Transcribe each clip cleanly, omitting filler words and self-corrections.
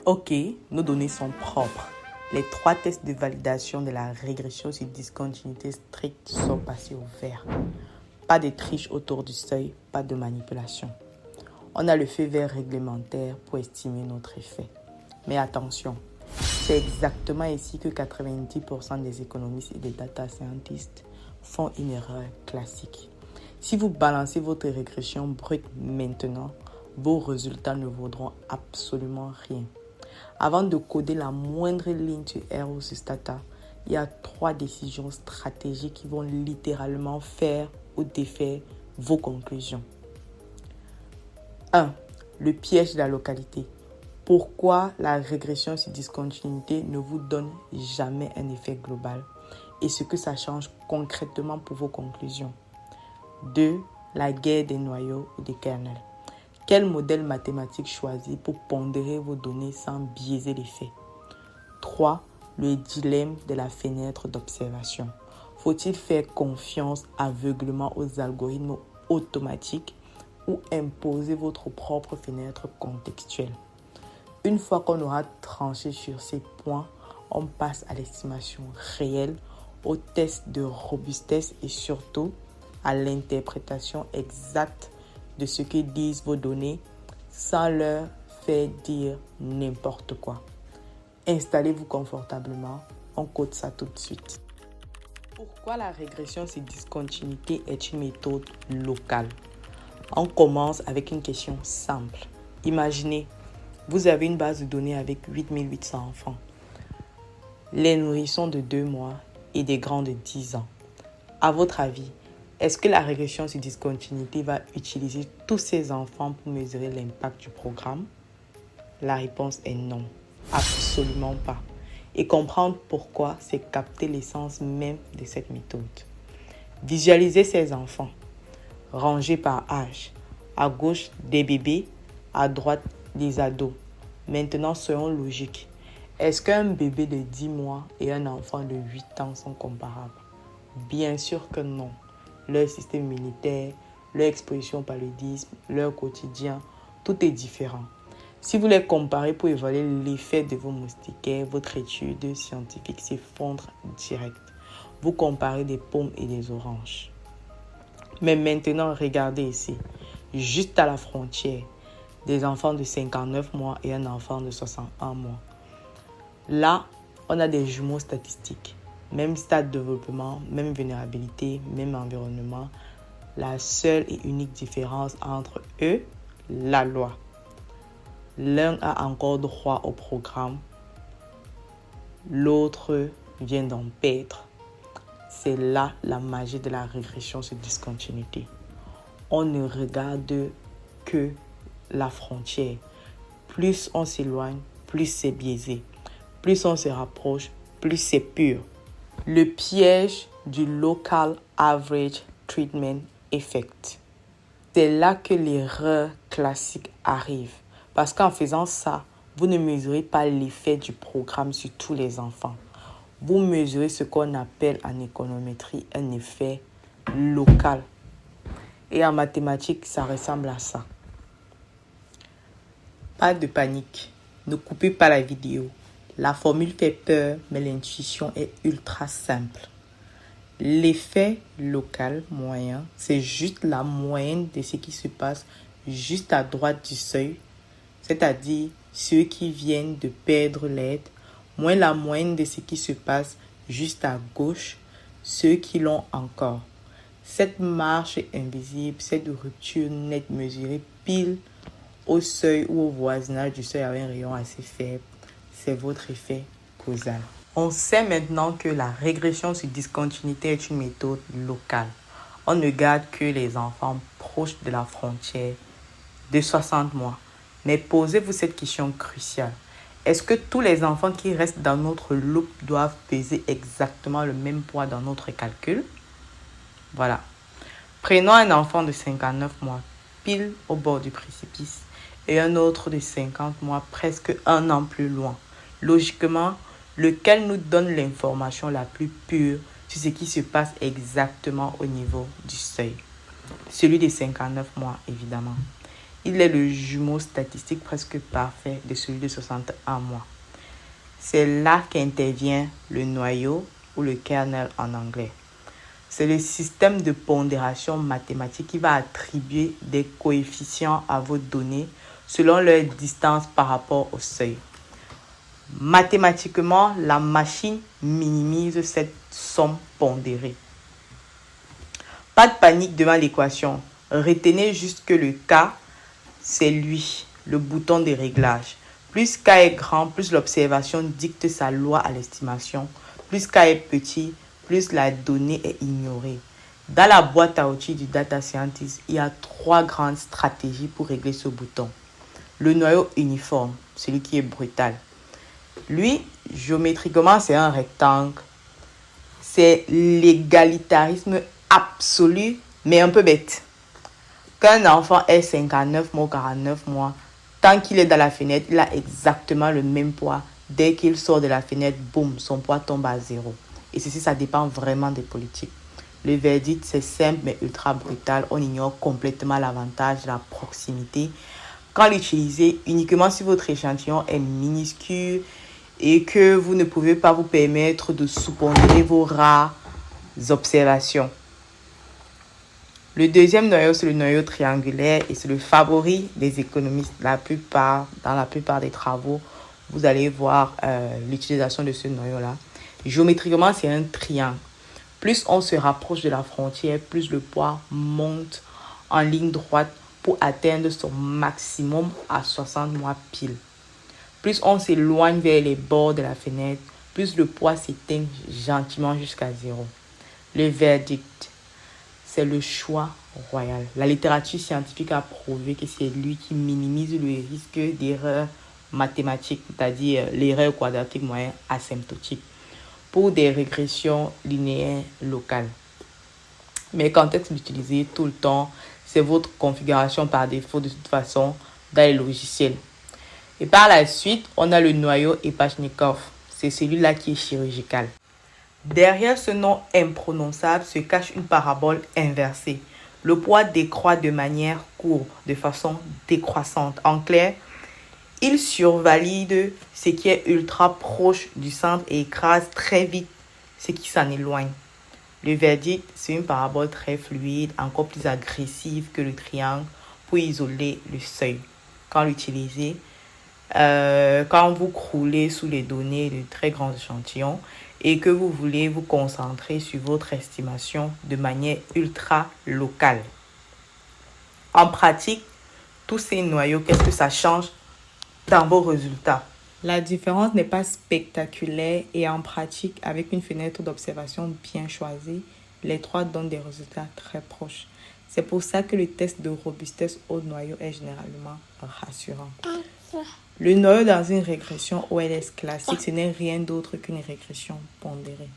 Ok, nos données sont propres. Les 3 tests de validation de la régression sur discontinuité stricte sont passés au vert. Pas de triche autour du seuil, pas de manipulation. On a le feu vert réglementaire pour estimer notre effet. Mais attention, c'est exactement ici que 90% des économistes et des data scientists font une erreur classique. Si vous balancez votre régression brute maintenant, vos résultats ne vaudront absolument rien. Avant de coder la moindre ligne sur R ou sur Stata, il y a 3 décisions stratégiques qui vont littéralement faire ou défaire vos conclusions. 1. Le piège de la localité. Pourquoi la régression sur discontinuité ne vous donne jamais un effet global et ce que ça change concrètement pour vos conclusions. 2. La guerre des noyaux ou des kernels. Quel modèle mathématique choisir pour pondérer vos données sans biaiser les faits? 3. Le dilemme de la fenêtre d'observation. Faut-il faire confiance aveuglément aux algorithmes automatiques ou imposer votre propre fenêtre contextuelle? Une fois qu'on aura tranché sur ces points, on passe à l'estimation réelle, au test de robustesse et surtout à l'interprétation exacte de ce que disent vos données sans leur faire dire n'importe quoi. Installez-vous confortablement, on code ça tout de suite. Pourquoi la régression sur discontinuité est une méthode locale? On commence avec une question simple. Imaginez, vous avez une base de données avec 8800 enfants, les nourrissons de 2 mois et des grands de 10 ans. À votre avis, est-ce que la régression sur discontinuité va utiliser tous ces enfants pour mesurer l'impact du programme? La réponse est non, absolument pas. Et comprendre pourquoi, c'est capter l'essence même de cette méthode. Visualisez ces enfants, rangés par âge. À gauche, des bébés, à droite, des ados. Maintenant, soyons logiques. Est-ce qu'un bébé de 10 mois et un enfant de 8 ans sont comparables? Bien sûr que non. Leur système immunitaire, leur exposition au paludisme, leur quotidien, tout est différent. Si vous les comparez pour évaluer l'effet de vos moustiquaires, votre étude scientifique s'effondre direct. Vous comparez des pommes et des oranges. Mais maintenant, regardez ici, juste à la frontière, des enfants de 59 mois et un enfant de 61 mois. Là, on a des jumeaux statistiques. Même stade de développement, même vulnérabilité, même environnement. La seule et unique différence entre eux, la loi. L'un a encore droit au programme, l'autre vient d'en perdre. C'est là la magie de la régression sur discontinuité. On ne regarde que la frontière. Plus on s'éloigne, plus c'est biaisé. Plus on se rapproche, plus c'est pur. Le piège du Local Average Treatment Effect. C'est là que l'erreur classique arrive. Parce qu'en faisant ça, vous ne mesurez pas l'effet du programme sur tous les enfants. Vous mesurez ce qu'on appelle en économétrie un effet local. Et en mathématiques, ça ressemble à ça. Pas de panique. Ne coupez pas la vidéo. La formule fait peur, mais l'intuition est ultra simple. L'effet local moyen, c'est juste la moyenne de ce qui se passe juste à droite du seuil, c'est-à-dire ceux qui viennent de perdre l'aide, moins la moyenne de ce qui se passe juste à gauche, ceux qui l'ont encore. Cette marche invisible, cette rupture nette mesurée pile au seuil ou au voisinage du seuil avec un rayon assez faible, c'est votre effet causal. On sait maintenant que la régression sur discontinuité est une méthode locale. On ne garde que les enfants proches de la frontière de 60 mois. Mais posez-vous cette question cruciale. Est-ce que tous les enfants qui restent dans notre loupe doivent peser exactement le même poids dans notre calcul? Voilà. Prenons un enfant de 59 mois, pile au bord du précipice, et un autre de 50 mois, presque un an plus loin. Logiquement, lequel nous donne l'information la plus pure sur ce qui se passe exactement au niveau du seuil? Celui des 59 mois, évidemment. il est le jumeau statistique presque parfait de celui de 61 mois. C'est là qu'intervient le noyau ou le kernel en anglais. C'est le système de pondération mathématique qui va attribuer des coefficients à vos données selon leur distance par rapport au seuil. Mathématiquement, la machine minimise cette somme pondérée. Pas de panique devant l'équation. Retenez juste que le K, c'est lui, le bouton de réglage. Plus K est grand, plus l'observation dicte sa loi à l'estimation. Plus K est petit, plus la donnée est ignorée. Dans la boîte à outils du Data Scientist, il y a 3 grandes stratégies pour régler ce bouton. Le noyau uniforme, celui qui est brutal. Lui, géométriquement, c'est un rectangle. C'est l'égalitarisme absolu, mais un peu bête. Qu'un enfant ait 59 mois ou 49 mois, tant qu'il est dans la fenêtre, il a exactement le même poids. Dès qu'il sort de la fenêtre, boum, son poids tombe à 0. Et ceci, ça dépend vraiment des politiques. Le verdict, c'est simple mais ultra brutal. On ignore complètement l'avantage de la proximité quand l'utiliser uniquement si votre échantillon est minuscule et que vous ne pouvez pas vous permettre de sous-pondérer vos rares observations. Le deuxième noyau, c'est le noyau triangulaire et c'est le favori des économistes. Dans la plupart des travaux, vous allez voir l'utilisation de ce noyau-là. Géométriquement, c'est un triangle. Plus on se rapproche de la frontière, plus le poids monte en ligne droite pour atteindre son maximum à 60 mois pile. Plus on s'éloigne vers les bords de la fenêtre, plus le poids s'éteint gentiment jusqu'à 0. Le verdict, c'est le choix royal. La littérature scientifique a prouvé que c'est lui qui minimise le risque d'erreur mathématique, c'est-à-dire l'erreur quadratique moyenne asymptotique, pour des régressions linéaires locales. Mais quand est-ce l'utiliser tout le temps? C'est votre configuration par défaut de toute façon dans les logiciels. Et par la suite, on a le noyau Epachnikov. C'est celui-là qui est chirurgical. Derrière ce nom imprononçable se cache une parabole inversée. Le poids décroît de manière courbe, de façon décroissante. En clair, il survalide ce qui est ultra proche du centre et écrase très vite ce qui s'en éloigne. Le verdict, c'est une parabole très fluide, encore plus agressive que le triangle pour isoler le seuil. Quand l'utiliser, quand vous croulez sous les données de très grands échantillons et que vous voulez vous concentrer sur votre estimation de manière ultra locale. En pratique, tous ces noyaux, qu'est-ce que ça change dans vos résultats? La différence n'est pas spectaculaire et en pratique, avec une fenêtre d'observation bien choisie, les 3 donnent des résultats très proches. C'est pour ça que le test de robustesse au noyau est généralement rassurant. Le noyau dans une régression OLS classique, ce n'est rien d'autre qu'une régression pondérée.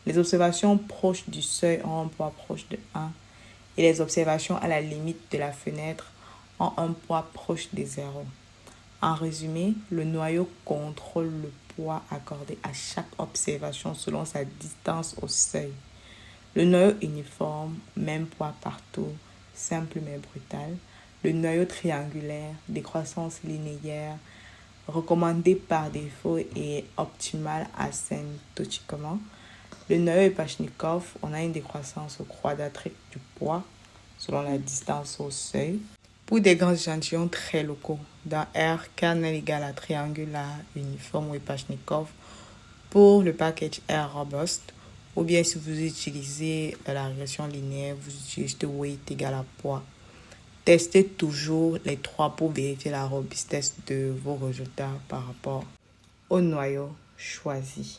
Les observations proches du seuil ont un poids proche de 1 et les observations à la limite de la fenêtre ont un poids proche de 0. En résumé, le noyau contrôle le poids accordé à chaque observation selon sa distance au seuil. Le noyau uniforme, même poids partout, simple mais brutal. Le noyau triangulaire, décroissance linéaire, recommandé par défaut et optimal asymptotiquement. Le noyau Epachnikov, on a une décroissance quadratique du poids selon la distance au seuil. Pour des grands échantillons très locaux, dans R, kernel égale à triangulaire uniforme ou Epachnikov pour le package R robust, ou bien si vous utilisez la régression linéaire, vous utilisez weight égal à poids. Testez toujours les 3 pour vérifier la robustesse de vos résultats par rapport au noyau choisi.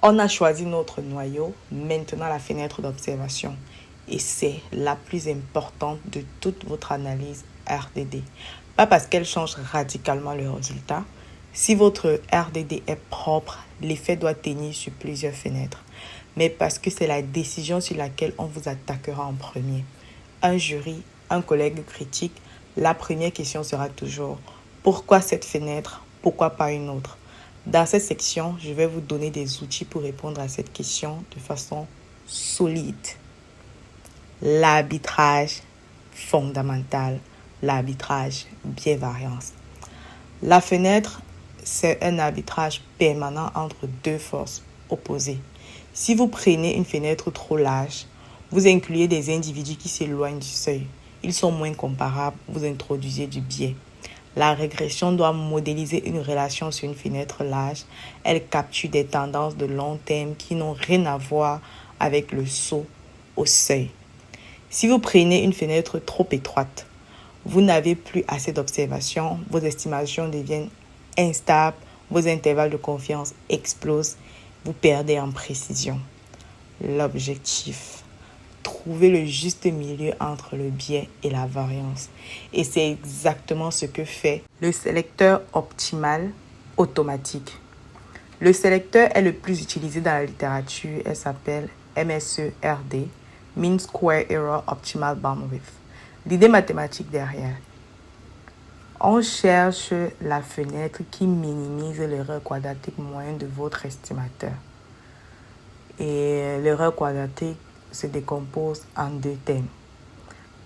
On a choisi notre noyau, maintenant la fenêtre d'observation. Et c'est la plus importante de toute votre analyse RDD. Pas parce qu'elle change radicalement le résultat. Si votre RDD est propre, l'effet doit tenir sur plusieurs fenêtres. Mais parce que c'est la décision sur laquelle on vous attaquera en premier. Un jury, un collègue critique, la première question sera toujours « Pourquoi cette fenêtre? Pourquoi pas une autre ?» Dans cette section, je vais vous donner des outils pour répondre à cette question de façon solide. L'arbitrage fondamental, l'arbitrage biais-variance. La fenêtre, c'est un arbitrage permanent entre deux forces opposées. Si vous prenez une fenêtre trop large, vous incluez des individus qui s'éloignent du seuil. Ils sont moins comparables, vous introduisez du biais. La régression doit modéliser une relation sur une fenêtre large. Elle capture des tendances de long terme qui n'ont rien à voir avec le saut au seuil. Si vous prenez une fenêtre trop étroite, vous n'avez plus assez d'observation, vos estimations deviennent instables, vos intervalles de confiance explosent, vous perdez en précision. L'objectif, trouver le juste milieu entre le biais et la variance. Et c'est exactement ce que fait le sélecteur optimal automatique. Le sélecteur est le plus utilisé dans la littérature, elle s'appelle MSERD, Mean Square Error Optimal Bandwidth. L'idée mathématique derrière. On cherche la fenêtre qui minimise l'erreur quadratique moyenne de votre estimateur. Et l'erreur quadratique se décompose en deux thèmes.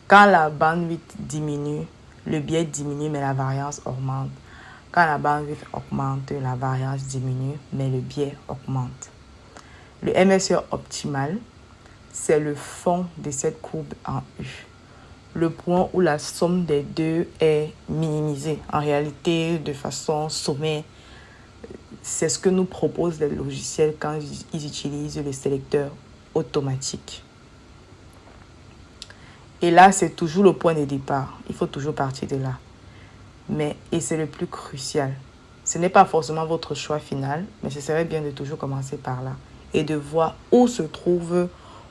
Quand la bandwidth diminue, le biais diminue mais la variance augmente. Quand la bandwidth augmente, la variance diminue mais le biais augmente. Le MSE optimal, c'est le fond de cette courbe en U. Le point où la somme des deux est minimisée. En réalité, de façon sommaire, c'est ce que nous proposent les logiciels quand ils utilisent le sélecteur automatique. Et là, c'est toujours le point de départ. Il faut toujours partir de là. Et c'est le plus crucial. Ce n'est pas forcément votre choix final, mais ce serait bien de toujours commencer par là et de voir où se trouve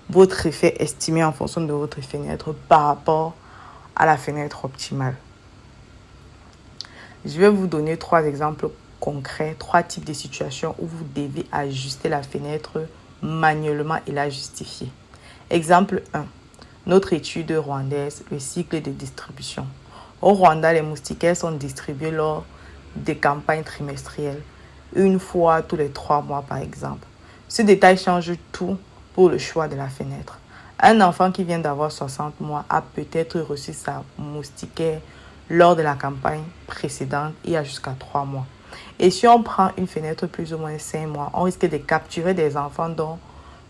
votre effet estimé en fonction de votre fenêtre par rapport à la fenêtre optimale. Je vais vous donner 3 exemples concrets, 3 types de situations où vous devez ajuster la fenêtre manuellement et la justifier. Exemple 1. Notre étude rwandaise, le cycle de distribution. Au Rwanda, les moustiquaires sont distribués lors des campagnes trimestrielles, une fois tous les 3 mois par exemple. Ce détail change tout pour le choix de la fenêtre. Un enfant qui vient d'avoir 60 mois a peut-être reçu sa moustiquaire lors de la campagne précédente il y a jusqu'à 3 mois. Et si on prend une fenêtre plus ou moins 5 mois, on risque de capturer des enfants dont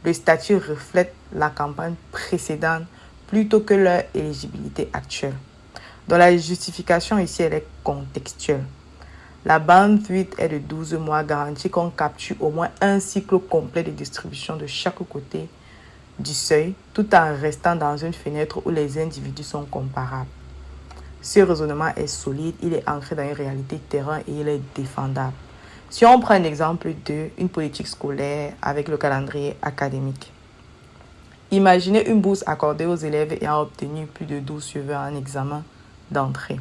le statut reflète la campagne précédente plutôt que leur éligibilité actuelle. Donc la justification ici, elle est contextuelle. La bandwidth est de 12 mois, garantit qu'on capture au moins un cycle complet de distribution de chaque côté du seuil, tout en restant dans une fenêtre où les individus sont comparables. Ce raisonnement est solide, il est ancré dans une réalité de terrain et il est défendable. Si on prend un exemple une politique scolaire avec le calendrier académique. Imaginez une bourse accordée aux élèves ayant obtenu plus de 12 sur 20 en examen d'entrée.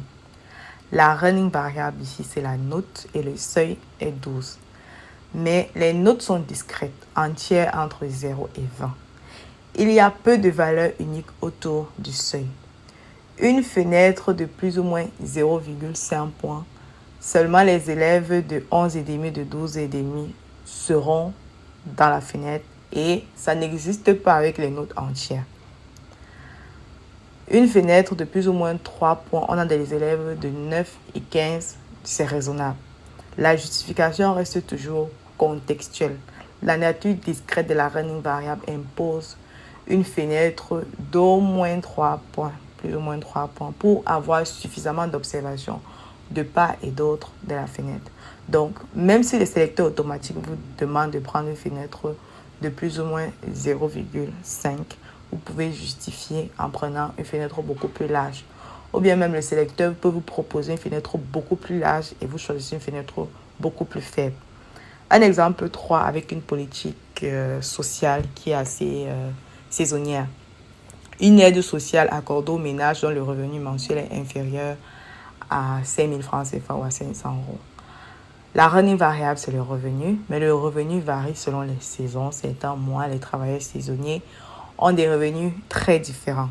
La running variable ici, c'est la note et le seuil est 12. Mais les notes sont discrètes, entières entre 0 et 20. Il y a peu de valeurs uniques autour du seuil. Une fenêtre de plus ou moins 0,5 points. Seulement les élèves de 11,5 de 12,5 seront dans la fenêtre et ça n'existe pas avec les notes entières. Une fenêtre de plus ou moins 3 points, on a des élèves de 9 et 15, c'est raisonnable. La justification reste toujours contextuelle. La nature discrète de la running variable impose une fenêtre d'au moins 3 points, plus ou moins 3 points, pour avoir suffisamment d'observations de part et d'autre de la fenêtre. Donc, même si le sélecteur automatique vous demande de prendre une fenêtre de plus ou moins 0,5, vous pouvez justifier en prenant une fenêtre beaucoup plus large. Ou bien même le sélecteur peut vous proposer une fenêtre beaucoup plus large et vous choisissez une fenêtre beaucoup plus faible. Un exemple 3 avec une politique sociale qui est assez saisonnière. Une aide sociale accordée aux ménages dont le revenu mensuel est inférieur à 5 000 francs CFA ou à 500 euros. La running variable, c'est le revenu, mais le revenu varie selon les saisons. Certains mois, les travailleurs saisonniers ont des revenus très différents.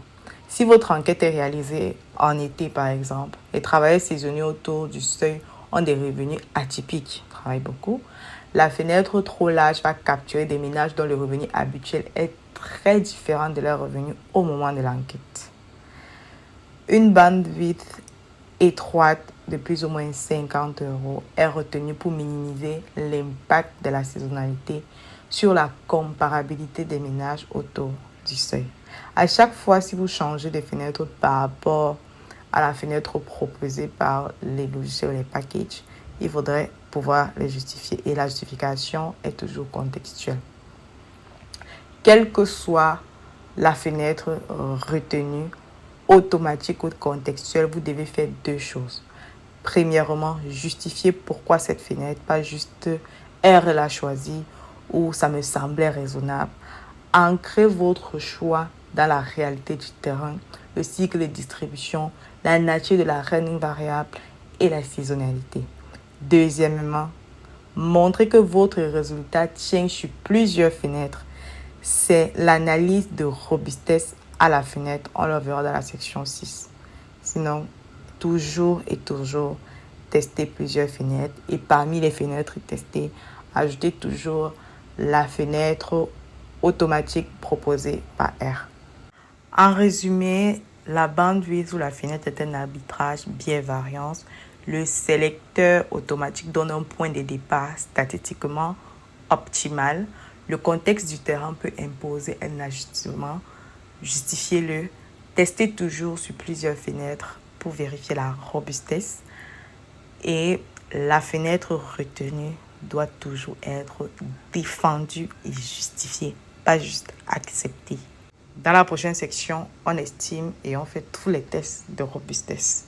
Si votre enquête est réalisée en été, par exemple, les travailleurs saisonniers autour du seuil ont des revenus atypiques, ils travaillent beaucoup. La fenêtre trop large va capturer des ménages dont le revenu habituel est très différent de leur revenu au moment de l'enquête. Une bandwidth étroite de plus ou moins 50 euros est retenue pour minimiser l'impact de la saisonnalité sur la comparabilité des ménages autour du seuil. À chaque fois, si vous changez de fenêtre par rapport à la fenêtre proposée par les logiciels ou les packages, il faudrait pouvoir les justifier. Et la justification est toujours contextuelle. Quelle que soit la fenêtre retenue, automatique ou contextuelle, vous devez faire deux choses. Premièrement, justifier pourquoi cette fenêtre, pas juste R l'a choisie ou ça me semblait raisonnable. Ancrez votre choix dans la réalité du terrain, le cycle de distribution, la nature de la running variable et la saisonnalité. Deuxièmement, montrez que votre résultat tient sur plusieurs fenêtres. C'est l'analyse de robustesse à la fenêtre. On le verra dans la section 6. Sinon, toujours tester plusieurs fenêtres. Et parmi les fenêtres testées, ajoutez toujours la fenêtre automatique proposée par R. En résumé, la bandwidth ou la fenêtre est un arbitrage biais-variance. Le sélecteur automatique donne un point de départ statistiquement optimal. Le contexte du terrain peut imposer un ajustement. Justifiez-le. Testez toujours sur plusieurs fenêtres pour vérifier la robustesse. Et la fenêtre retenue doit toujours être défendue et justifiée, pas juste acceptée. Dans la prochaine section, on estime et on fait tous les tests de robustesse.